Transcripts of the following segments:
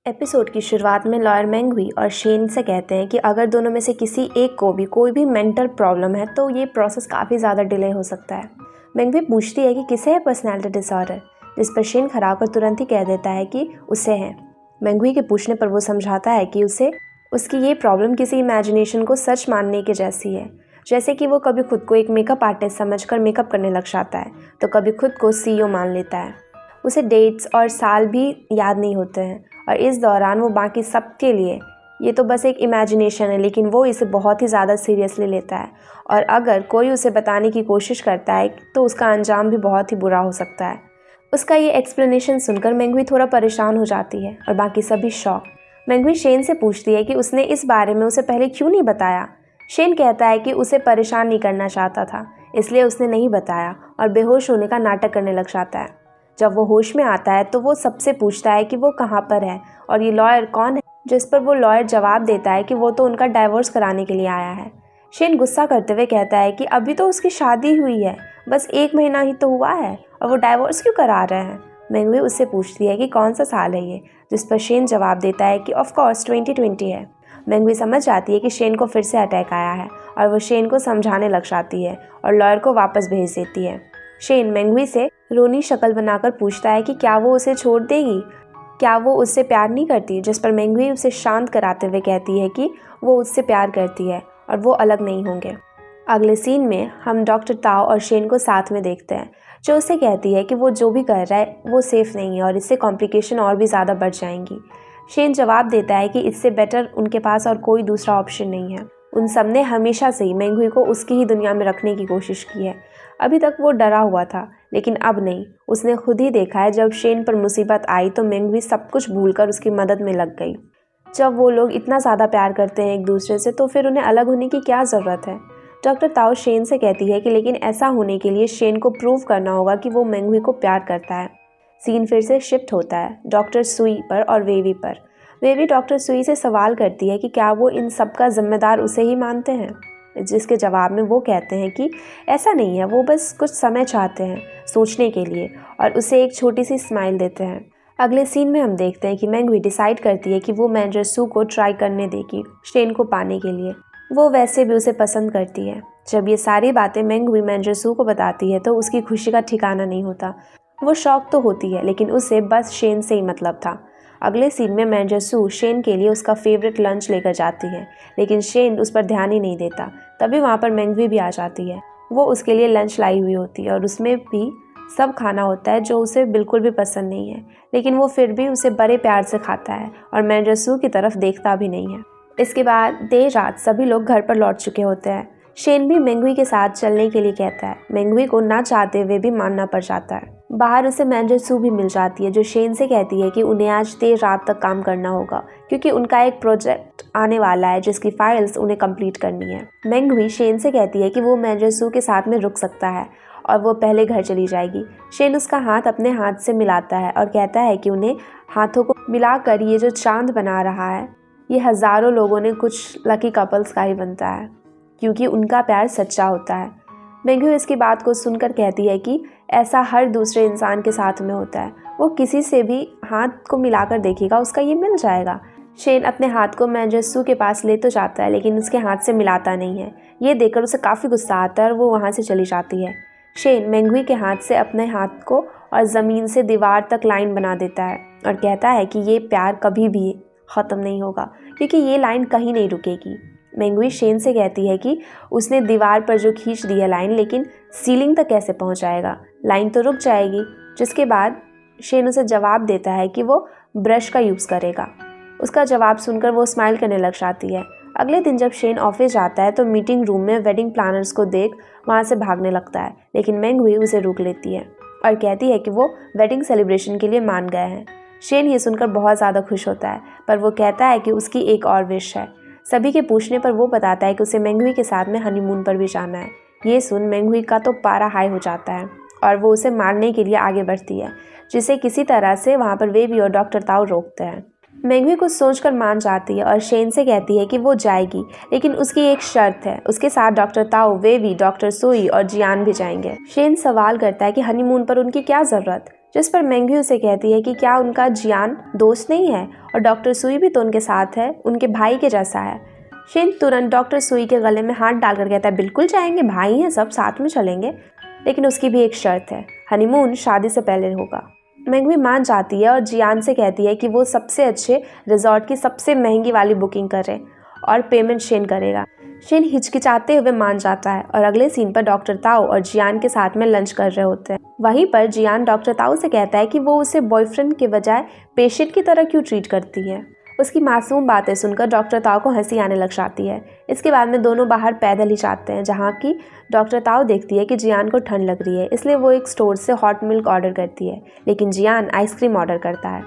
Episode की शुरुआत में लॉयर मेंगहुई और शेन से कहते हैं कि अगर दोनों में से किसी एक को भी कोई भी मेंटल प्रॉब्लम है तो ये प्रोसेस काफ़ी ज़्यादा डिले हो सकता है। मेंगहुई पूछती है कि किसे है पर्सनैलिटी डिसऑर्डर, जिस पर शेन खड़ा होकर तुरंत ही कह देता है कि उसे है। मेंगहुई के पूछने पर वो समझाता है कि उसे उसकी ये प्रॉब्लम किसी इमेजिनेशन को सच मानने के जैसी है। जैसे कि वो कभी खुद को एक मेकअप आर्टिस्ट समझकर मेकअप करने लग जाता है तो कभी खुद को सीईओ मान लेता है। उसे डेट्स और साल भी याद नहीं होते हैं और इस दौरान वो बाकी सब के लिए ये तो बस एक इमेजिनेशन है, लेकिन वो इसे बहुत ही ज़्यादा सीरियसली लेता है और अगर कोई उसे बताने की कोशिश करता है तो उसका अंजाम भी बहुत ही बुरा हो सकता है। उसका ये एक्सप्लेनेशन सुनकर मेंगहुई थोड़ा परेशान हो जाती है और बाकी सभी शॉक। मेंगहुई शेन से पूछती है कि उसने इस बारे में उसे पहले क्यों नहीं बताया। शेन कहता है कि उसे परेशान नहीं करना चाहता था, इसलिए उसने नहीं बताया और बेहोश होने का नाटक करने लग जाता है। जब वो होश में आता है तो वो सबसे पूछता है कि वो कहाँ पर है और ये लॉयर कौन है, जिस पर वो लॉयर जवाब देता है कि वो तो उनका डाइवोर्स कराने के लिए आया है। शेन गुस्सा करते हुए कहता है कि अभी तो उसकी शादी हुई है, बस 1 महीना ही तो हुआ है और वो डाइवोर्स क्यों करा रहे हैं। मेंगहुई उससे पूछती है कि कौन सा साल है ये, जिस पर शेन जवाब देता है कि ऑफ कोर्स 2020 है। मेंगहुई समझ जाती है कि शेन को फिर से अटैक आया है और वो शेन को समझाने लग जाती है और लॉयर को वापस भेज देती है। शेन मेंगहुई से रोनी शक्ल बनाकर पूछता है कि क्या वो उसे छोड़ देगी, क्या वो उससे प्यार नहीं करती, जिस पर मेंगहुई उसे शांत कराते हुए कहती है कि वो उससे प्यार करती है और वो अलग नहीं होंगे। अगले सीन में हम डॉक्टर ताओ और शेन को साथ में देखते हैं, जो उसे कहती है कि वो जो भी कर रहा है वो सेफ़ नहीं है और इससे कॉम्प्लिकेशन और भी ज़्यादा बढ़ जाएंगी। शेन जवाब देता है कि इससे बेटर उनके पास और कोई दूसरा ऑप्शन नहीं है। उन सब ने हमेशा से ही मेंगहुई को उसकी ही दुनिया में रखने की कोशिश की है। अभी तक वो डरा हुआ था, लेकिन अब नहीं। उसने खुद ही देखा है जब शेन पर मुसीबत आई तो मेंगहुई सब कुछ भूलकर उसकी मदद में लग गई। जब वो लोग इतना ज़्यादा प्यार करते हैं एक दूसरे से तो फिर उन्हें अलग होने की क्या ज़रूरत है। डॉक्टर ताओ शेन से कहती है कि लेकिन ऐसा होने के लिए शेन को प्रूव करना होगा कि वो मेंगहुई को प्यार करता है। सीन फिर से शिफ्ट होता है डॉक्टर सुई पर और वेवी पर। वेवी डॉक्टर सुई से सवाल करती है कि क्या वो इन सब का जिम्मेदार उसे ही मानते हैं, जिसके जवाब में वो कहते हैं कि ऐसा नहीं है, वो बस कुछ समय चाहते हैं सोचने के लिए और उसे एक छोटी सी स्माइल देते हैं। अगले सीन में हम देखते हैं कि मेंगहुई डिसाइड करती है कि वो मैनेजर सू को ट्राई करने देगी शेन को पाने के लिए। वो वैसे भी उसे पसंद करती है। जब ये सारी बातें मेंगहुई मैनेजर सू को बताती है तो उसकी खुशी का ठिकाना नहीं होता। वो शौक तो होती है, लेकिन उसे बस शेन से ही मतलब था। अगले सीन में मैनेजर सू शेन के लिए उसका फेवरेट लंच लेकर जाती है, लेकिन शेन उस पर ध्यान ही नहीं देता। तभी वहाँ पर मेंगहुई भी आ जाती है। वो उसके लिए लंच लाई हुई होती है और उसमें भी सब खाना होता है जो उसे बिल्कुल भी पसंद नहीं है, लेकिन वो फिर भी उसे बड़े प्यार से खाता है और मैनेजर सू की तरफ देखता भी नहीं है। इसके बाद देर रात सभी लोग घर पर लौट चुके होते हैं। शेन भी मेंगहुई के साथ चलने के लिए कहता है। मेंगहुई को ना चाहते हुए भी मानना पड़ जाता है। बाहर उसे मैनेजर सू भी मिल जाती है, जो शेन से कहती है कि उन्हें आज देर रात तक काम करना होगा क्योंकि उनका एक प्रोजेक्ट आने वाला है जिसकी फाइल्स उन्हें कंप्लीट करनी है। मेंगहुई शेन से कहती है कि वो मैनेजर सू के साथ में रुक सकता है और वो पहले घर चली जाएगी। शेन उसका हाथ अपने हाथ से मिलाता है और कहता है कि उन्हें हाथों को मिलाकर ये जो चांद बना रहा है ये हज़ारों लोगों ने कुछ लकी कपल्स का ही बनता है, क्योंकि उनका प्यार सच्चा होता है। मेंगहुई इसकी बात को सुनकर कहती है कि ऐसा हर दूसरे इंसान के साथ में होता है। वो किसी से भी हाथ को मिलाकर देखेगा, उसका ये मिल जाएगा। शेन अपने हाथ को मैनेजर सू के पास ले तो जाता है, लेकिन उसके हाथ से मिलाता नहीं है। ये देखकर उसे काफ़ी गुस्सा आता है और वो वहाँ से चली जाती है। शेन मेंगहुई के हाथ से अपने हाथ को और ज़मीन से दीवार तक लाइन बना देता है और कहता है कि ये प्यार कभी भी ख़त्म नहीं होगा, क्योंकि ये लाइन कहीं नहीं रुकेगी। मेंगहुई शेन से कहती है कि उसने दीवार पर जो खींच दी है लाइन, लेकिन सीलिंग तक कैसे पहुंचाएगा, लाइन तो रुक जाएगी। जिसके बाद शेन उसे जवाब देता है कि वो ब्रश का यूज़ करेगा। उसका जवाब सुनकर वो स्माइल करने लग जाती है। अगले दिन जब शेन ऑफिस जाता है तो मीटिंग रूम में वेडिंग प्लानर्स को देख वहाँ से भागने लगता है, लेकिन मेंगहुई उसे रोक लेती है और कहती है कि वो वेडिंग सेलिब्रेशन के लिए मान गए हैं। शेन ये सुनकर बहुत ज़्यादा खुश होता है, पर वो कहता है कि उसकी एक और विश है। सभी के पूछने पर वो बताता है कि उसे मेंगहुई के साथ में हनीमून पर भी जाना है। ये सुन मेंगहुई का तो पारा हाई हो जाता है और वो उसे मारने के लिए आगे बढ़ती है, जिसे किसी तरह से वहाँ पर वेवी और डॉक्टर ताओ रोकते हैं। मैंगवी कुछ सोचकर मान जाती है और शेन से कहती है कि वो जाएगी, लेकिन उसकी एक शर्त है, उसके साथ डॉक्टर ताओ, वेवी, डॉक्टर सुई और जियान भी जाएंगे। शेन सवाल करता है कि हनीमून पर उनकी क्या ज़रूरत, जिस पर मैंगवी उसे कहती है कि क्या उनका जियान दोस्त नहीं है और डॉक्टर सुई भी तो उनके साथ है, उनके भाई के जैसा है। शेन तुरंत डॉक्टर सुई के गले में हाथ डालकर कहता है बिल्कुल जाएंगे, भाई हैं सब, साथ में चलेंगे, लेकिन उसकी भी एक शर्त है, हनीमून शादी से पहले होगा। मैंगवी मान जाती है और जियान से कहती है कि वो सबसे अच्छे रिजॉर्ट की सबसे महंगी वाली बुकिंग करे और पेमेंट शेन करेगा। शेन हिचकिचाते हुए मान जाता है और अगले सीन पर डॉक्टर ताओ और जियान के साथ में लंच कर रहे होते हैं। वहीं पर जियान डॉक्टर ताओ से कहता है कि वो उसे बॉयफ्रेंड के बजाय पेशेंट की तरह क्यों ट्रीट करती है। उसकी मासूम बातें सुनकर डॉक्टर ताओ को हंसी आने लग जाती है। इसके बाद में दोनों बाहर पैदल ही जाते हैं, जहाँ की डॉक्टर ताओ देखती है कि जियान को ठंड लग रही है, इसलिए वो एक स्टोर से हॉट मिल्क ऑर्डर करती है, लेकिन जियान आइसक्रीम ऑर्डर करता है।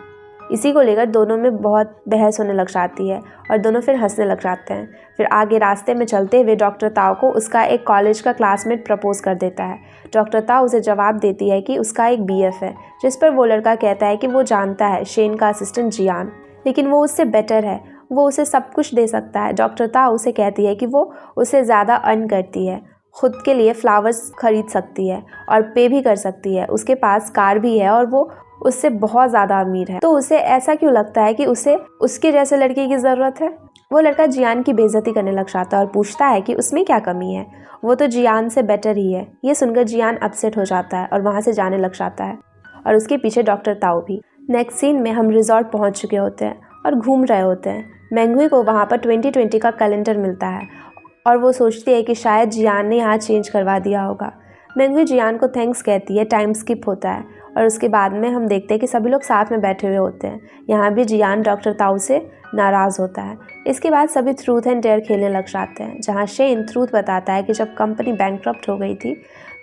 इसी को लेकर दोनों में बहुत बहस होने लग जाती है और दोनों फिर हंसने लग जाते हैं। फिर आगे रास्ते में चलते हुए डॉक्टर ताओ को उसका एक कॉलेज का क्लासमेट प्रपोज कर देता है। डॉक्टर ताओ उसे जवाब देती है कि उसका एक BF है, जिस पर वो लड़का कहता है कि वो जानता है शेन का असिस्टेंट जियान, लेकिन वो उससे बेटर है, वो उसे सब कुछ दे सकता है। डॉक्टर ताओ उसे कहती है कि वो उसे ज़्यादा अर्न करती है, खुद के लिए फ्लावर्स खरीद सकती है और पे भी कर सकती है, उसके पास कार भी है और वो उससे बहुत ज़्यादा अमीर है। तो उसे ऐसा क्यों लगता है कि उसे उसके जैसे लड़के की ज़रूरत है। वो लड़का जियान की बेइज्जती करने लग जाता है और पूछता है कि उसमें क्या कमी है, वो तो जियान से बेटर ही है। ये सुनकर जियान अपसेट हो जाता है और वहाँ से जाने लग जाता है और उसके पीछे डॉक्टर ताओ भी। नेक्स्ट सीन में हम रिजॉर्ट पहुँच चुके होते हैं और घूम रहे होते हैं। मैंगवी को वहाँ पर 2020 का कैलेंडर मिलता है और वो सोचती है कि शायद जियान ने यहाँ चेंज करवा दिया होगा। मैंगवी जियान को थैंक्स कहती है, टाइम स्किप होता है और उसके बाद में हम देखते हैं कि सभी लोग साथ में बैठे हुए होते हैं। यहाँ भी जियान डॉक्टर ताओ से नाराज़ होता है। इसके बाद सभी ट्रूथ एंड डेयर खेलने लग जाते हैं, जहाँ शेन ट्रूथ बताता है कि जब कंपनी बैंकक्रप्ट हो गई थी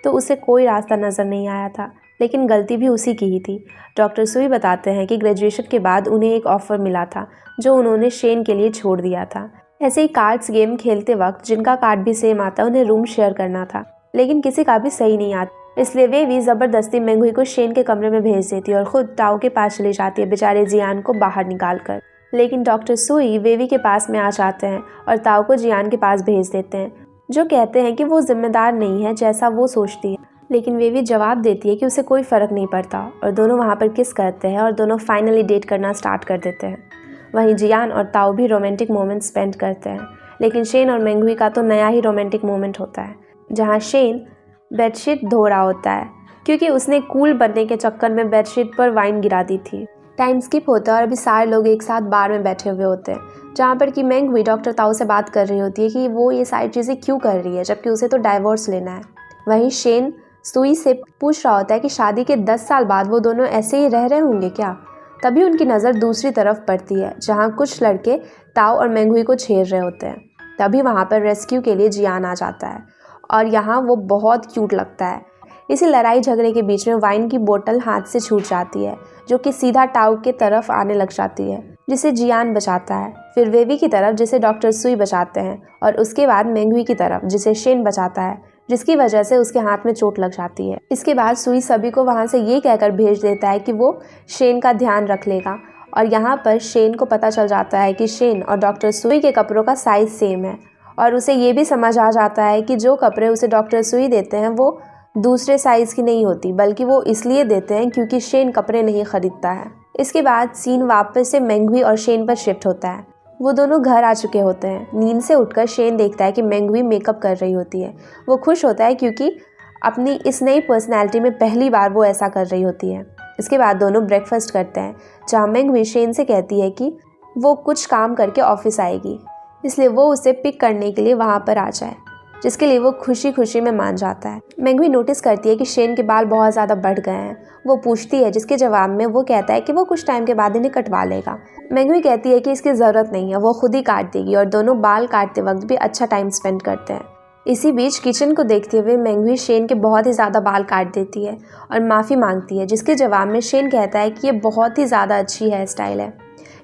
तो उसे कोई रास्ता नज़र नहीं आया था, लेकिन गलती भी उसी की ही थी। डॉक्टर सुई बताते हैं कि ग्रेजुएशन के बाद उन्हें एक ऑफ़र मिला था जो उन्होंने शेन के लिए छोड़ दिया था। ऐसे ही कार्ड्स गेम खेलते वक्त जिनका कार्ड भी सेम आता उन्हें रूम शेयर करना था, लेकिन किसी का भी सही नहीं आता, इसलिए वे भी ज़बरदस्ती मैंगवी को शेन के कमरे में भेज देती है और ख़ुद ताओ के पास चली जाती है बेचारे जियान को बाहर निकाल कर। लेकिन डॉक्टर सुई वेवी के पास में आ जाते हैं और ताओ को जियान के पास भेज देते हैं, जो कहते हैं कि वो जिम्मेदार नहीं है जैसा वो सोचती है। लेकिन वेवी जवाब देती है कि उसे कोई फ़र्क नहीं पड़ता और दोनों वहाँ पर किस करते हैं और दोनों फाइनली डेट करना स्टार्ट कर देते हैं। वहीं जियान और ताओ भी रोमांटिक मोमेंट स्पेंड करते हैं, लेकिन शेन और मैंगवी का तो नया ही रोमांटिक मोमेंट होता है, जहाँ शेन बेडशीट धो रहा होता है क्योंकि उसने कूल बनने के चक्कर में बेडशीट पर वाइन गिरा दी थी। टाइम स्किप होता है और अभी सारे लोग एक साथ बार में बैठे हुए होते हैं, जहाँ पर कि मैंगवी डॉक्टर ताओ से बात कर रही होती है कि वो ये सारी चीज़ें क्यों कर रही है जबकि उसे तो डाइवोर्स लेना है। वहीं शेन सुई से पूछ रहा होता है कि शादी के 10 साल बाद वो दोनों ऐसे ही रह रहे होंगे क्या। तभी उनकी नज़र दूसरी तरफ पड़ती है, जहाँ कुछ लड़के ताओ और मैंगवी को छेड़ रहे होते हैं। तभी वहाँ पर रेस्क्यू के लिए जियान आ जाता है और यहाँ वो बहुत क्यूट लगता है। इसी लड़ाई झगड़े के बीच में वाइन की बोतल हाथ से छूट जाती है, जो कि सीधा ताओ के तरफ आने लग जाती है, जिसे जियान बचाता है। फिर वेवी की तरफ, जिसे डॉक्टर सुई बचाते हैं, और उसके बाद मैंगवी की तरफ, जिसे शेन बचाता है, जिसकी वजह से उसके हाथ में चोट लग जाती है। इसके बाद सुई सभी को वहाँ से ये कहकर भेज देता है कि वो शेन का ध्यान रख लेगा और यहाँ पर शेन को पता चल जाता है कि शेन और डॉक्टर सुई के कपड़ों का साइज़ सेम है और उसे ये भी समझ आ जाता है कि जो कपड़े उसे डॉक्टर सुई देते हैं वो दूसरे साइज़ की नहीं होती, बल्कि वो इसलिए देते हैं क्योंकि शेन कपड़े नहीं खरीदता है। इसके बाद सीन वापस से मैंगवी और शेन पर शिफ्ट होता है। वो दोनों घर आ चुके होते हैं। नींद से उठकर शेन देखता है कि मैंगवी मेकअप कर रही होती है। वो खुश होता है क्योंकि अपनी इस नई पर्सनैलिटी में पहली बार वो ऐसा कर रही होती है। इसके बाद दोनों ब्रेकफास्ट करते हैं, जहाँ मैंगवी शेन से कहती है कि वो कुछ काम करके ऑफिस आएगी, इसलिए वो उसे पिक करने के लिए वहाँ पर आ जाए, जिसके लिए वो खुशी खुशी में मान जाता है। मैंगवी नोटिस करती है कि शेन के बाल बहुत ज़्यादा बढ़ गए हैं। वो पूछती है, जिसके जवाब में वो कहता है कि वो कुछ टाइम के बाद इन्हें कटवा लेगा। मैंगवी कहती है कि इसकी ज़रूरत नहीं है, वो खुद ही काट देगी, और दोनों बाल काटते वक्त भी अच्छा टाइम स्पेंड करते हैं। इसी बीच किचन को देखते हुए मैंगवी शेन के बहुत ही ज़्यादा बाल काट देती है और माफ़ी मांगती है, जिसके जवाब में शेन कहता है कि ये बहुत ही ज़्यादा अच्छी हेयर स्टाइल है।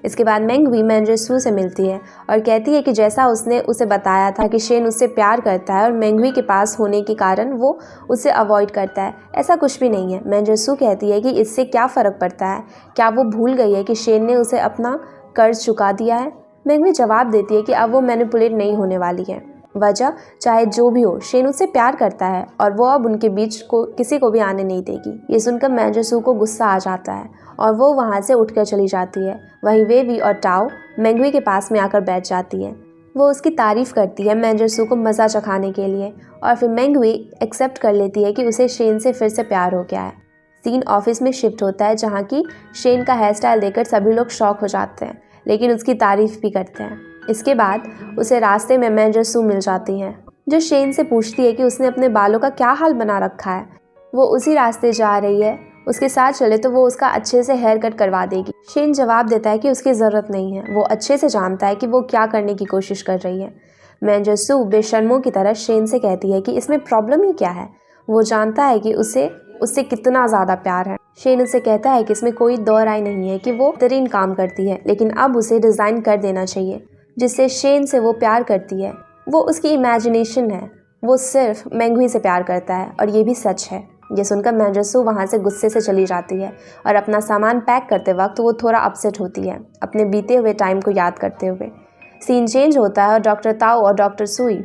इसके बाद मैंगवी मैंड्रेसू से मिलती है और कहती है कि जैसा उसने उसे बताया था कि शेन उससे प्यार करता है और मैंगवी के पास होने के कारण वो उसे अवॉइड करता है, ऐसा कुछ भी नहीं है। मैंड्रेसू कहती है कि इससे क्या फ़र्क पड़ता है, क्या वो भूल गई है कि शेन ने उसे अपना कर्ज चुका दिया है? मैंगवी जवाब देती है कि अब वो मैनिपुलेट नहीं होने वाली है। वजह चाहे जो भी हो, शेन उससे प्यार करता है और वो अब उनके बीच को किसी को भी आने नहीं देगी। ये सुनकर मैंजरसू को गुस्सा आ जाता है और वो वहाँ से उठकर चली जाती है। वहीं वेवी और टाओ मैंगवी के पास में आकर बैठ जाती है। वो उसकी तारीफ़ करती है मैंजरसू को मज़ा चखाने के लिए और फिर मैंगवी एक्सेप्ट कर लेती है कि उसे शेन से फिर से प्यार हो गया है। सीन ऑफिस में शिफ्ट होता है जहाँ की शेन का हेयर स्टाइल देखकर सभी लोग शॉक हो जाते हैं, लेकिन उसकी तारीफ़ भी करते हैं। इसके बाद उसे रास्ते में मैंजरसू मिल जाती हैं, जो शेन से पूछती है कि उसने अपने बालों का क्या हाल बना रखा है। वो उसी रास्ते जा रही है, उसके साथ चले तो वो उसका अच्छे से हेयर कट करवा देगी। शेन जवाब देता है कि उसकी ज़रूरत नहीं है, वो अच्छे से जानता है कि वो क्या करने की कोशिश कर रही है। मैंजरसू बेशर्मों की तरह शेन से कहती है कि इसमें प्रॉब्लम ही क्या है। वो जानता है कि उससे कितना ज़्यादा प्यार है। शेन उससे कहता है कि इसमें कोई दो राय नहीं है कि वो बेहतरीन काम करती है, लेकिन अब उसे रिज़ाइन कर देना चाहिए, जिससे शेन से वो प्यार करती है। वो उसकी इमेजिनेशन है, वो सिर्फ मैंगवी से प्यार करता है और ये भी सच है। ये सुनकर मैंजरसू वहाँ से गुस्से से चली जाती है और अपना सामान पैक करते वक्त वो थोड़ा अपसेट होती है, अपने बीते हुए टाइम को याद करते हुए। सीन चेंज होता है और डॉक्टर ताओ और डॉक्टर सुई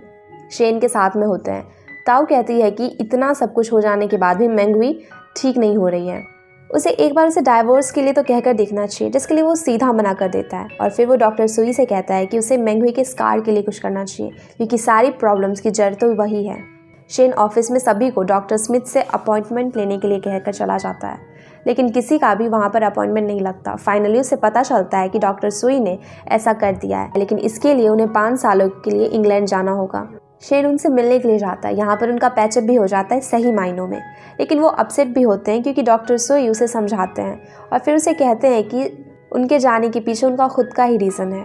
शेन के साथ में होते हैं। ताओ कहती है कि इतना सब कुछ हो जाने के बाद भी मैंगवी ठीक नहीं हो रही है, उसे एक बार उसे डाइवोर्स के लिए तो कहकर देखना चाहिए, जिसके लिए वो सीधा मना कर देता है। और फिर वो डॉक्टर सुई से कहता है कि उसे मैंगवी के स्कार के लिए कुछ करना चाहिए, क्योंकि सारी प्रॉब्लम्स की जड़ तो वही है। शेन ऑफिस में सभी को डॉक्टर स्मिथ से अपॉइंटमेंट लेने के लिए कहकर चला जाता है, लेकिन किसी का भी वहाँ पर अपॉइंटमेंट नहीं लगता। फाइनली उसे पता चलता है कि डॉक्टर सुई ने ऐसा कर दिया है, लेकिन इसके लिए उन्हें 5 सालों के लिए इंग्लैंड जाना होगा। शेन उनसे मिलने के लिए जाता है, यहाँ पर उनका पैचअप भी हो जाता है सही मायनों में, लेकिन वो अपसेट भी होते हैं क्योंकि डॉक्टर सुई उसे समझाते हैं और फिर उसे कहते हैं कि उनके जाने के पीछे उनका खुद का ही रीज़न है।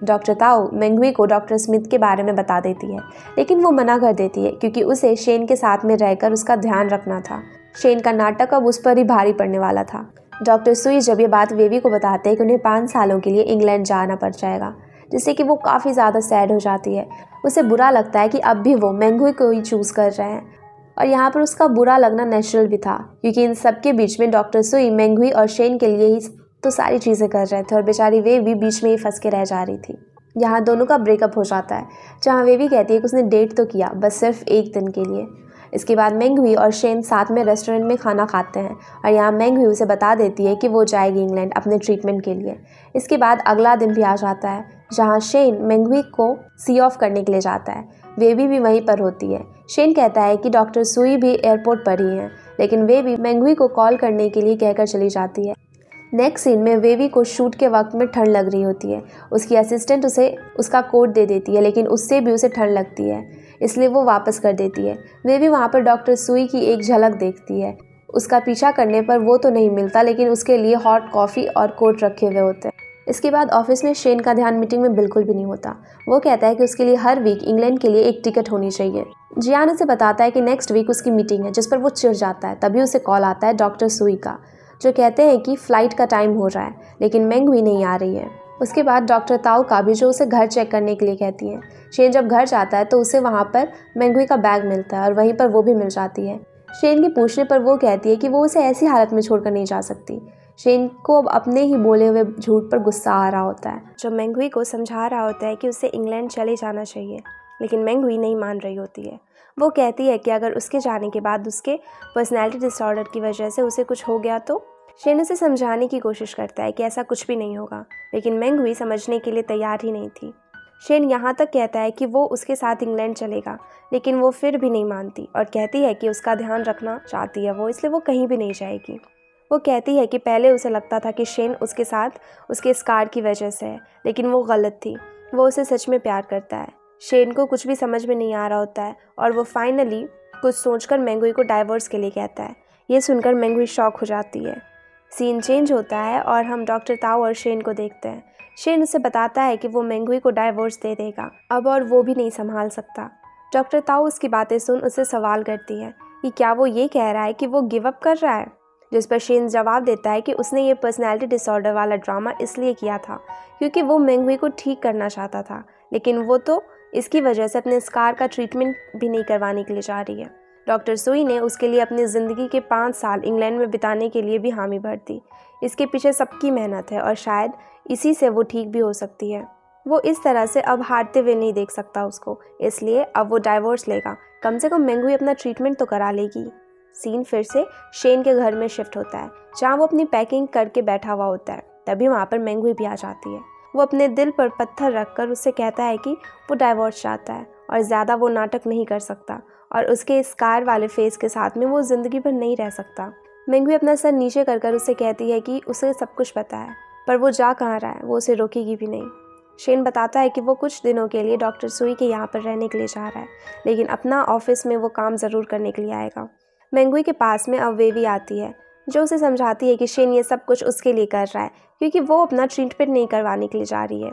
डॉक्टर ताओ मैंगवी को डॉक्टर स्मिथ के बारे में बता देती है, लेकिन वो मना कर देती है क्योंकि उसे शेन के साथ में रहकर उसका ध्यान रखना था। शेन का नाटक अब उस पर ही भारी पड़ने वाला था। डॉक्टर सुई जब ये बात वेवी को बताते हैं कि उन्हें 5 सालों के लिए इंग्लैंड जाना पड़ जाएगा, जिससे कि वो काफ़ी ज़्यादा सैड हो जाती है। उसे बुरा लगता है कि अब भी वो मैंगवी को ही चूज़ कर रहे हैं और यहाँ पर उसका बुरा लगना नेचुरल भी था, क्योंकि इन सब के बीच में डॉक्टर सुई मैंगवी और शेन के लिए ही तो सारी चीज़ें कर रहे थे और बेचारी वेवी बीच में ही फंस के रह जा रही थी। यहाँ दोनों का ब्रेकअप हो जाता है, जहाँ वेवी कहती है कि उसने डेट तो किया, बस सिर्फ 1 दिन के लिए। इसके बाद मैंगवी और शेन साथ में रेस्टोरेंट में खाना खाते हैं और यहाँ मैंगवी उसे बता देती है कि वो जाएगी इंग्लैंड अपने ट्रीटमेंट के लिए। इसके बाद अगला दिन भी आ जाता है, जहाँ शेन मैंगवी को सी ऑफ करने के लिए जाता है। वेवी भी वहीं पर होती है। शेन कहता है कि डॉक्टर सुई भी एयरपोर्ट पर ही हैं, लेकिन वेवी मैंगवी को कॉल करने के लिए कहकर चली जाती है। नेक्स्ट सीन में वेवी को शूट के वक्त में ठंड लग रही होती है। उसकी असिस्टेंट उसे उसका कोट दे देती है, लेकिन उससे भी उसे ठंड लगती है, इसलिए वो वापस कर देती है। वेवी वहाँ पर डॉक्टर सुई की एक झलक देखती है। उसका पीछा करने पर वो तो नहीं मिलता, लेकिन उसके लिए हॉट कॉफ़ी और कोट रखे हुए होते हैं। इसके बाद ऑफिस में शेन का ध्यान मीटिंग में बिल्कुल भी नहीं होता। वो कहता है कि उसके लिए हर वीक इंग्लैंड के लिए एक टिकट होनी चाहिए। जियान उसे बताता है कि नेक्स्ट वीक उसकी मीटिंग है, जिस पर वो चिढ़ जाता है। तभी उसे कॉल आता है डॉक्टर सुई का, जो कहते हैं कि फ़्लाइट का टाइम हो रहा है, लेकिन मैंगवी नहीं आ रही है। उसके बाद डॉक्टर ताओ का भी, जो उसे घर चेक करने के लिए कहती है। शेन जब घर जाता है तो उसे वहाँ पर मैंगवी का बैग मिलता है और वहीं पर वो भी मिल जाती है। शेन के पूछने पर वो कहती है कि वो उसे ऐसी हालत में छोड़कर नहीं जा सकती। शेन को अब अपने ही बोले हुए झूठ पर गुस्सा आ रहा होता है, जो मैंगवी को समझा रहा होता है कि उसे इंग्लैंड चले जाना चाहिए, लेकिन मैंगवी नहीं मान रही होती है। वो कहती है कि अगर उसके जाने के बाद उसके पर्सनैलिटी डिसऑर्डर की वजह से उसे कुछ हो गया तो। शेन उसे समझाने की कोशिश करता है कि ऐसा कुछ भी नहीं होगा, लेकिन मैंगवी समझने के लिए तैयार ही नहीं थी। शेन यहाँ तक कहता है कि वो उसके साथ इंग्लैंड चलेगा, लेकिन वो फिर भी नहीं मानती और कहती है कि उसका ध्यान रखना चाहती है वो, इसलिए वो कहीं भी नहीं जाएगी। वो कहती है कि पहले उसे लगता था कि शेन उसके साथ उसके स्कार की वजह से है, लेकिन वो गलत थी। वो उसे सच में प्यार करता है। शेन को कुछ भी समझ में नहीं आ रहा होता है और वो फाइनली कुछ सोचकर मैंगवी को डाइवोर्स के लिए कहता है। ये सुनकर मैंगवी शॉक हो जाती है। सीन चेंज होता है और हम डॉक्टर ताओ और शेन को देखते हैं। शेन उसे बताता है कि वो मैंगवी को डाइवोर्स दे देगा अब, और वो भी नहीं संभाल सकता। डॉक्टर ताओ उसकी बातें सुन उससे सवाल करती है कि क्या वो ये कह रहा है कि वो गिव अप कर रहा है, जिस पर शेन जवाब देता है कि उसने ये पर्सनैलिटी डिसऑर्डर वाला ड्रामा इसलिए किया था क्योंकि वो मैंगवी को ठीक करना चाहता था, लेकिन वो तो इसकी वजह से अपने स्कार का ट्रीटमेंट भी नहीं करवाने के लिए जा रही है। डॉक्टर सुई ने उसके लिए अपनी ज़िंदगी के 5 साल इंग्लैंड में बिताने के लिए भी हामी भर दी। इसके पीछे सबकी मेहनत है और शायद इसी से वो ठीक भी हो सकती है। वो इस तरह से अब हारते हुए नहीं देख सकता उसको, इसलिए अब वो डाइवोर्स लेगा। कम से कम मेंगुई अपना ट्रीटमेंट तो करा लेगी। सीन फिर से शेन के घर में शिफ्ट होता है, जहाँ वो अपनी पैकिंग करके बैठा हुआ होता है। तभी वहाँ पर मेंगुई भी आ जाती है। वो अपने दिल पर पत्थर रखकर उससे कहता है कि वो डाइवोर्स चाहता है और ज़्यादा वो नाटक नहीं कर सकता और उसके स्कार वाले फेस के साथ में वो ज़िंदगी भर नहीं रह सकता। मेंगुई अपना सर नीचे कर उससे कहती है कि उसे सब कुछ पता है, पर वो जा कहाँ रहा है, वो उसे रोकेगी भी नहीं। शेन बताता है कि वो कुछ दिनों के लिए डॉक्टर सुई के यहाँ पर रहने के लिए जा रहा है, लेकिन अपना ऑफिस में वो काम ज़रूर करने के लिए आएगा। मेंगुई के पास में अब वेवी आती है, जो उसे समझाती है कि शेन ये सब कुछ उसके लिए कर रहा है क्योंकि वो अपना ट्रीटमेंट नहीं करवाने के लिए जा रही है।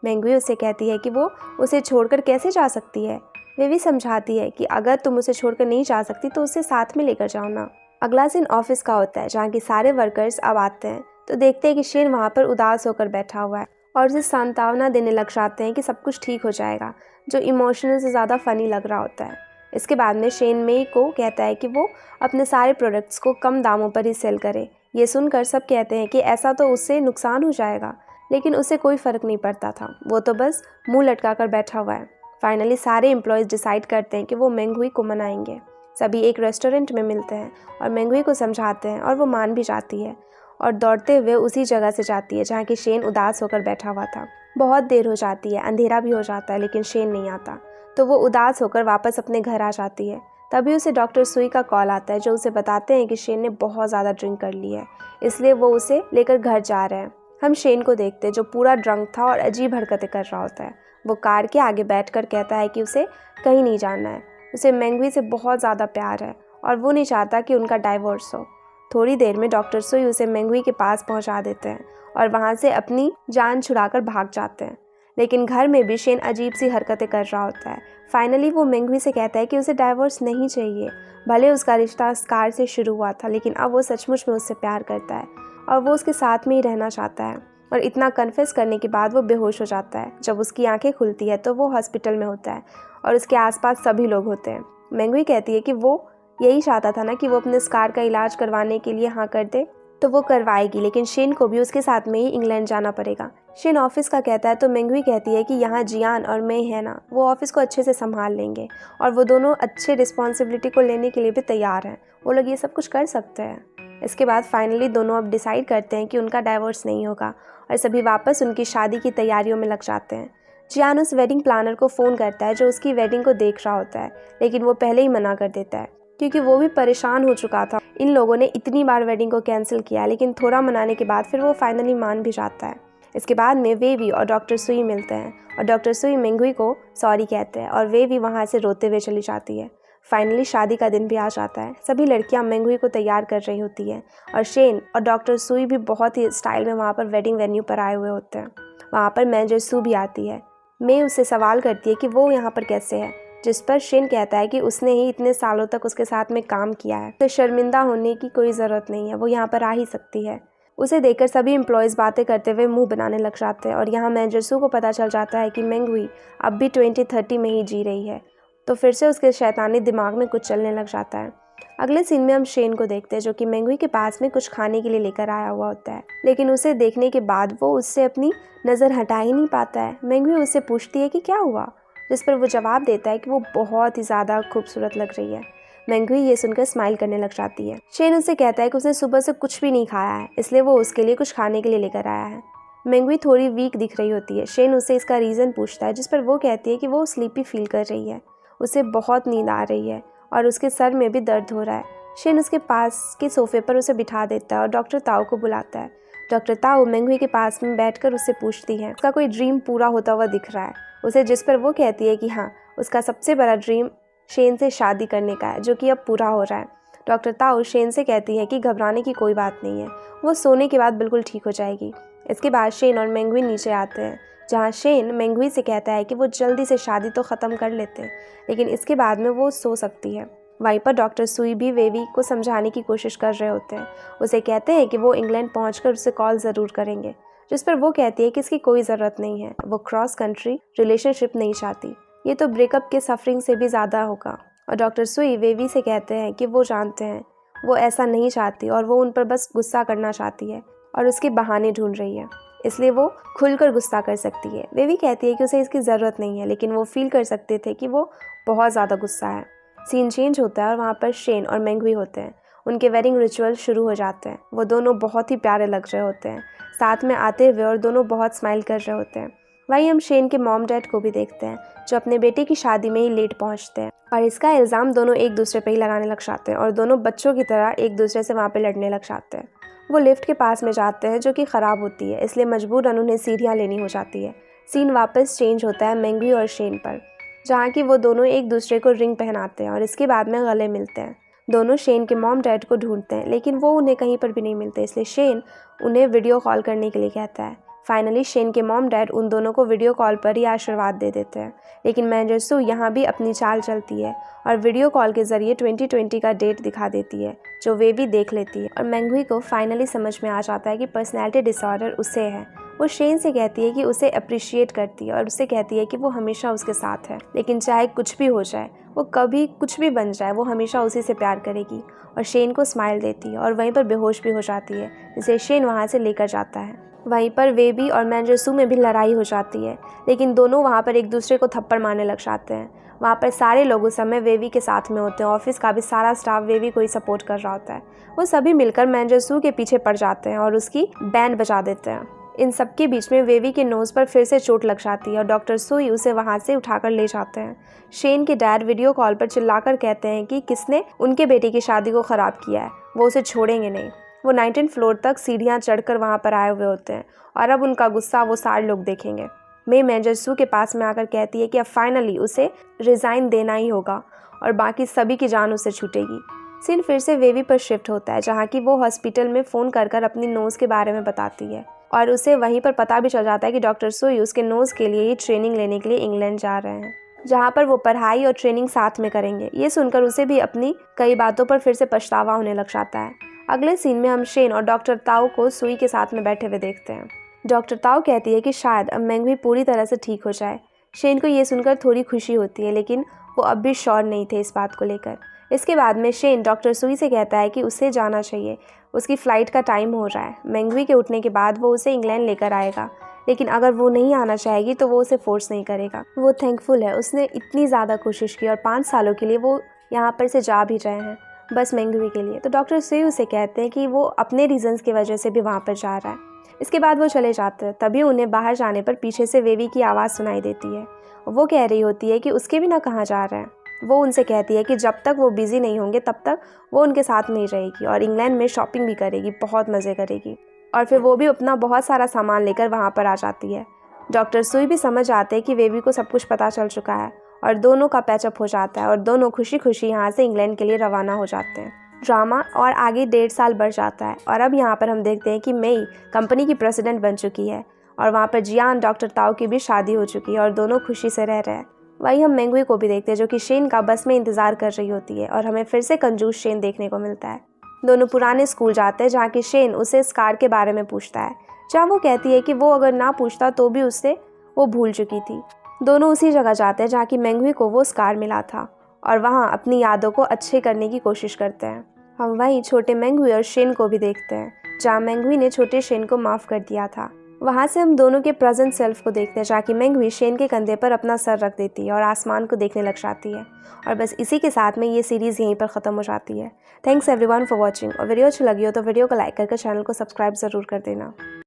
मेंगुई उससे कहती है कि वो उसे छोड़कर कैसे जा सकती है। वेवी समझाती है कि अगर तुम उसे छोड़कर नहीं जा सकती तो उसे साथ में लेकर जाओ ना। अगला सीन ऑफिस का होता है, जहाँ के सारे वर्कर्स अब आते हैं तो देखते हैं कि शेन वहाँ पर उदास होकर बैठा हुआ है और उसे सांत्वना देने लग जाते हैं कि सब कुछ ठीक हो जाएगा, जो इमोशनल से ज़्यादा फ़नी लग रहा होता है। इसके बाद में शेन मेई को कहता है कि वो अपने सारे प्रोडक्ट्स को कम दामों पर ही सेल करे। ये सुनकर सब कहते हैं कि ऐसा तो उससे नुकसान हो जाएगा, लेकिन उसे कोई फ़र्क नहीं पड़ता था। वो तो बस मुंह लटका कर बैठा हुआ है। फाइनली सारे एम्प्लॉयज़ डिसाइड करते हैं कि वो मेंगुई को मनाएंगे। सभी एक रेस्टोरेंट में मिलते हैं और मेंगुई को समझाते हैं और वो मान भी जाती है और दौड़ते हुए उसी जगह से जाती है जहाँ कि शेन उदास होकर बैठा हुआ था। बहुत देर हो जाती है, अंधेरा भी हो जाता है, लेकिन शेन नहीं आता, तो वो उदास होकर वापस अपने घर आ जाती है। तभी उसे डॉक्टर सुई का कॉल आता है, जो उसे बताते हैं कि शेन ने बहुत ज़्यादा ड्रिंक कर ली है, इसलिए वो उसे लेकर घर जा रहे हैं। हम शेन को देखते हैं जो पूरा ड्रंक था और अजीब हरकतें कर रहा होता है। वो कार के आगे बैठकर कहता है कि उसे कहीं नहीं जाना है, उसे मेंगुई से बहुत ज़्यादा प्यार है और वो नहीं चाहता कि उनका डाइवोर्स हो। थोड़ी देर में डॉक्टर सुई उसे मेंगुई के पास पहुंचा देते हैं और वहां से अपनी जान छुड़ाकर भाग जाते हैं। लेकिन घर में भी शेन अजीब सी हरकतें कर रहा होता है। फाइनली वो मेंगुई से कहता है कि उसे डाइवोर्स नहीं चाहिए। भले उसका रिश्ता स्कार से शुरू हुआ था, लेकिन अब वो सचमुच में उससे प्यार करता है और वो उसके साथ में ही रहना चाहता है। और इतना कन्फेस करने के बाद वो बेहोश हो जाता है। जब उसकी आंखें खुलती है तो वो हॉस्पिटल में होता है और उसके आसपास सभी लोग होते हैं। मेंगुई कहती है कि वो यही चाहता था ना कि वो अपने स्कार का इलाज करवाने के लिए हाँ कर दे, तो वो करवाएगी, लेकिन शेन को भी उसके साथ में ही इंग्लैंड जाना पड़ेगा। शेन ऑफिस का कहता है तो मेंगुई कहती है कि यहाँ जियान और मैं है ना, वो ऑफिस को अच्छे से संभाल लेंगे और वो दोनों अच्छे रिस्पॉन्सिबिलिटी को लेने के लिए भी तैयार हैं। वो लोग ये सब कुछ कर सकते हैं। इसके बाद फाइनली दोनों अब डिसाइड करते हैं कि उनका डाइवोर्स नहीं होगा और सभी वापस उनकी शादी की तैयारियों में लग जाते हैं। जियान उस वेडिंग प्लानर को फ़ोन करता है जो उसकी वेडिंग को देख रहा होता है, लेकिन वो पहले ही मना कर देता है क्योंकि वो भी परेशान हो चुका था। इन लोगों ने इतनी बार वेडिंग को कैंसिल किया, लेकिन थोड़ा मनाने के बाद फिर वो फाइनली मान भी जाता है। इसके बाद में वेवी और डॉक्टर सुई मिलते हैं और डॉक्टर सुई मेंगुई को सॉरी कहते हैं और वेवी वहाँ से रोते हुए चली जाती है। फाइनली शादी का दिन भी आ जाता है। सभी लड़कियां मेंगुई को तैयार कर रही होती हैं और शेन और डॉक्टर सुई भी बहुत ही स्टाइल में वहाँ पर वेडिंग वेन्यू पर आए हुए होते हैं। वहाँ पर मैनेजर सू भी आती है। मैं उससे सवाल करती है कि वो यहाँ पर कैसे है, जिस पर शेन कहता है कि उसने ही इतने सालों तक उसके साथ में काम किया है, तो शर्मिंदा होने की कोई ज़रूरत नहीं है, वो यहाँ पर आ ही सकती है। उसे देखकर सभी एम्प्लॉयज़ बातें करते हुए मुंह बनाने लग जाते हैं और यहाँ मैनेजर सू को पता चल जाता है कि मेंगुई अब भी 2030 में ही जी रही है, तो फिर से उसके शैतानी दिमाग में कुछ चलने लग जाता है। अगले सीन में हम शेन को देखते हैं जो कि मेंगुई के पास में कुछ खाने के लिए लेकर आया हुआ होता है, लेकिन उसे देखने के बाद वो उससे अपनी नज़र हटा ही नहीं पाता है। मेंगुई उससे पूछती है कि क्या हुआ, जिस पर वो जवाब देता है कि वो बहुत ही ज़्यादा खूबसूरत लग रही है। मेंगुई ये सुनकर स्माइल करने लग जाती है। शेन उससे कहता है कि उसने सुबह से कुछ भी नहीं खाया है, इसलिए वो उसके लिए कुछ खाने के लिए लेकर आया है। मेंगुई थोड़ी वीक दिख रही होती है। शेन उससे इसका रीज़न पूछता है, जिस पर वो कहती है कि वो स्लीपी फील कर रही है, उसे बहुत नींद आ रही है और उसके सर में भी दर्द हो रहा है। शेन उसके पास के सोफे पर उसे बिठा देता है और डॉक्टर ताओ को बुलाता है। डॉक्टर ताओ मेंगुई के पास में बैठकर उससे पूछती है उसका कोई ड्रीम पूरा होता हुआ दिख रहा है उसे, जिस पर वो कहती है कि हाँ, उसका सबसे बड़ा ड्रीम शेन से शादी करने का है, जो कि अब पूरा हो रहा है। डॉक्टर ताओ शेन से कहती है कि घबराने की कोई बात नहीं है, वो सोने के बाद बिल्कुल ठीक हो जाएगी। इसके बाद शेन और मेंगुई नीचे आते हैं, जहाँ शेन मेंगुई से कहता है कि वो जल्दी से शादी तो ख़त्म कर लेते हैं, लेकिन इसके बाद में वो सो सकती है। वहीं पर डॉक्टर सुई भी वेवी को समझाने की कोशिश कर रहे होते हैं। उसे कहते हैं कि वो इंग्लैंड पहुंचकर उससे कॉल ज़रूर करेंगे, जिस पर वो कहती है कि इसकी कोई ज़रूरत नहीं है, वो क्रॉस कंट्री रिलेशनशिप नहीं चाहती, ये तो ब्रेकअप के सफरिंग से भी ज़्यादा होगा और डॉक्टर सुई वेवी से कहते हैं कि वो जानते हैं वो ऐसा नहीं चाहती और वो उन पर बस गुस्सा करना चाहती है और उसके बहाने ढूंढ रही है, इसलिए वो खुलकर गुस्सा कर सकती है। वेवी कहती है कि उसे इसकी ज़रूरत नहीं है, लेकिन वो फील कर सकते थे कि वो बहुत ज़्यादा गुस्सा है। सीन चेंज होता है और वहाँ पर शेन और मेंगवी होते हैं। उनके वेडिंग रिचुअल शुरू हो जाते हैं। वो दोनों बहुत ही प्यारे लग रहे होते हैं साथ में आते हुए और दोनों बहुत स्माइल कर रहे होते हैं। वहीं हम शेन के मॉम डैड को भी देखते हैं जो अपने बेटे की शादी में ही लेट पहुंचते हैं और इसका इल्ज़ाम दोनों एक दूसरे पे ही लगाने लग जाते हैं और दोनों बच्चों की तरह एक दूसरे से वहाँ पे लड़ने लग जाते हैं। वो लिफ्ट के पास में जाते हैं जो कि ख़राब होती है, इसलिए मजबूरन उन्हें सीढ़ियाँ लेनी हो जाती है। सीन वापस चेंज होता है मेंगवी और शेन पर, जहाँ की वो दोनों एक दूसरे को रिंग पहनाते हैं और इसके बाद में गले मिलते हैं। दोनों शेन के मॉम डैड को ढूंढते हैं, लेकिन वो उन्हें कहीं पर भी नहीं मिलते, इसलिए शेन उन्हें वीडियो कॉल करने के लिए कहता है। फाइनली शेन के मॉम डैड उन दोनों को वीडियो कॉल पर ही आशीर्वाद दे देते हैं, लेकिन मैंजरसू यहाँ भी अपनी चाल चलती है और वीडियो कॉल के ज़रिए 2020 का डेट दिखा देती है, जो वेवी देख लेती है और मेंगवी को फाइनली समझ में आ जाता है कि पर्सनैलिटी डिसऑर्डर उसे है। वो शेन से कहती है कि उसे अप्रिशिएट करती है और उससे कहती है कि वो हमेशा उसके साथ है, लेकिन चाहे कुछ भी हो जाए, वो कभी कुछ भी बन जाए, वो हमेशा उसी से प्यार करेगी और शेन को स्माइल देती है और वहीं पर बेहोश भी हो जाती है, जिसे शेन वहाँ से लेकर जाता है। वहीं पर वेवी और मैंजरसू में भी लड़ाई हो जाती है, लेकिन दोनों वहाँ पर एक दूसरे को थप्पड़ मारने लग जाते हैं। वहाँ पर सारे लोग उस समय वेवी के साथ में होते हैं। ऑफिस का भी सारा स्टाफ वेवी को ही सपोर्ट कर रहा होता है। वो सभी मिलकर मैंजरसू के पीछे पड़ जाते हैं और उसकी बैंड बजा देते हैं। इन सब के बीच में वेवी के नोज़ पर फिर से चोट लग जाती है और डॉक्टर सुई उसे वहाँ से उठाकर ले जाते हैं। शेन के डैड वीडियो कॉल पर चिल्लाकर कहते हैं कि किसने उनके बेटे की शादी को ख़राब किया है, वो उसे छोड़ेंगे नहीं। वो 19th फ्लोर तक सीढ़ियाँ चढ़कर वहाँ पर आए हुए होते हैं और अब उनका गुस्सा वो सारे लोग देखेंगे। मे मैंजरसू के पास में आकर कहती है कि अब फाइनली उसे रिज़ाइन देना ही होगा और बाकी सभी की जान उसे छूटेगी। सीन फिर से वेवी पर शिफ्ट होता है, जहाँ की वो हॉस्पिटल में फ़ोन कर अपनी नोज़ के बारे में बताती है और उसे वहीं पर पता भी चल जाता है कि डॉक्टर सुई उसके नोज़ के लिए ही ट्रेनिंग लेने के लिए इंग्लैंड जा रहे हैं, जहाँ पर वो पढ़ाई और ट्रेनिंग साथ में करेंगे। ये सुनकर उसे भी अपनी कई बातों पर फिर से पछतावा होने लग जाता है। अगले सीन में हम शेन और डॉक्टर ताओ को सुई के साथ में बैठे हुए देखते हैं। डॉक्टर ताओ कहती है कि शायद अब मेंगवी पूरी तरह से ठीक हो जाए। शेन को ये सुनकर थोड़ी खुशी होती है, लेकिन वो अब भी श्योर नहीं थे इस बात को लेकर। इसके बाद में शेन डॉक्टर सुई से कहता है कि उसे जाना चाहिए, उसकी फ़्लाइट का टाइम हो रहा है। मेंगवी के उठने के बाद वो उसे इंग्लैंड लेकर आएगा, लेकिन अगर वो नहीं आना चाहेगी तो वो उसे फोर्स नहीं करेगा। वो थैंकफुल है, उसने इतनी ज़्यादा कोशिश की और 5 सालों के लिए वो यहाँ पर से जा भी रहे हैं बस मेंगवी के लिए। तो डॉक्टर सुई उसे कहते हैं कि वो अपने रीजंस की वजह से भी वहाँ पर जा रहा है। इसके बाद वो चले जाते हैं। तभी उन्हें बाहर जाने पर पीछे से वेवी की आवाज़ सुनाई देती है। वो कह रही होती है कि उसके बिना कहाँ जा रहा है। वो उनसे कहती है कि जब तक वो बिज़ी नहीं होंगे तब तक वो उनके साथ में ही रहेगी और इंग्लैंड में शॉपिंग भी करेगी, बहुत मज़े करेगी। और फिर वो भी अपना बहुत सारा सामान लेकर वहाँ पर आ जाती है। डॉक्टर सुई भी समझ आते हैं कि वेवी को सब कुछ पता चल चुका है और दोनों का पैचअप हो जाता है और दोनों खुशी खुशी यहाँ से इंग्लैंड के लिए रवाना हो जाते हैं। ड्रामा और आगे 1.5 साल बढ़ जाता है और अब यहाँ पर हम देखते हैं कि मई कंपनी की प्रेसिडेंट बन चुकी है और वहाँ पर जियान डॉक्टर ताओ की भी शादी हो चुकी है और दोनों खुशी से रह रहे हैं। वहीं हम मेंगवी को भी देखते हैं जो कि शेन का बस में इंतज़ार कर रही होती है और हमें फिर से कंजूस शेन देखने को मिलता है। दोनों पुराने स्कूल जाते हैं जहाँ कि शेन उसे स्कार के बारे में पूछता है, जहाँ वो कहती है कि वो अगर ना पूछता तो भी उससे वो भूल चुकी थी। दोनों उसी जगह जाते हैं जहाँ की मेंगवी को वो स्कार मिला था और वहाँ अपनी यादों को अच्छे करने की कोशिश करते हैं। हम वहीं छोटे मेंगवी और शेन को भी देखते हैं, जहाँ मेंगवी ने छोटे शेन को माफ़ कर दिया था। वहाँ से हम दोनों के प्रेजेंट सेल्फ को देखते हैं, जहाँ की मेंगवी शेन के कंधे पर अपना सर रख देती है और आसमान को देखने लग जाती है। और बस इसी के साथ में ये सीरीज़ यहीं पर ख़त्म हो जाती है। Thanks everyone for watching. और वीडियो अच्छी लगी हो तो वीडियो को लाइक करके चैनल को सब्सक्राइब ज़रूर कर देना।